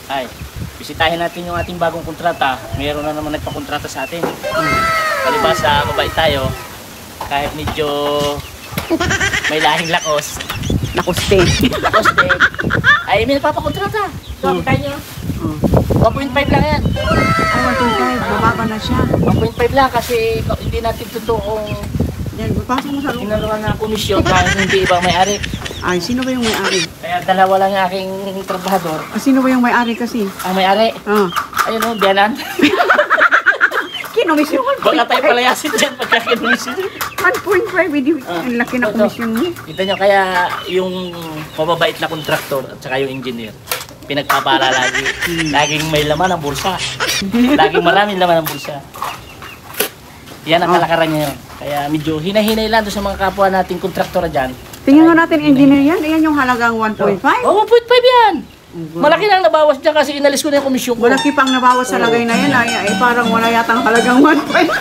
Ay, bisitahin natin yung ating bagong kontrata. Mayroon na naman nagpakontrata sa atin. Palibasa, mabait tayo. Kahit medyo may lahing lakos. Nakuste. Lakoste. Ay, may nagpapakontrata. So, kita nyo. 1.5 lang yan. Ay, 1.5. Mababa na siya. 1.5 lang kasi hindi natin totoong Yan, pasok mo sa loob. inaluan ng komisyon kahit hindi ibang may-ari. Ay, sino ba yung may-ari? Kaya dalawa lang yung aking trabahador. Ah, sino ba yung may-ari kasi? Ang may-ari, Ah. ayun o, biyanan. Kinomisyon ko. Baka tayo palayasin dyan pagka kinumisyon. 1.5. Hindi, ang laki na komisyon mo. Kita nyo kaya yung mababait na kontraktor at saka yung engineer, pinagpapala lagi. Laging may laman ang bulsa. Laging maraming laman ang bulsa. Yan ang kalakaran niya yun. Kaya medyo hinahinay lang doon sa mga kapwa nating kontraktor dyan. Tingnan mo natin, engineer yan. Ayan yung halagang 1.5. Oh, 1.5 yan! Malaki lang nabawas dyan kasi inalis ko na yung komisyon ko. Malaki pang nabawas sa lagay na yan. Ay, parang wala yatang halagang 1.5.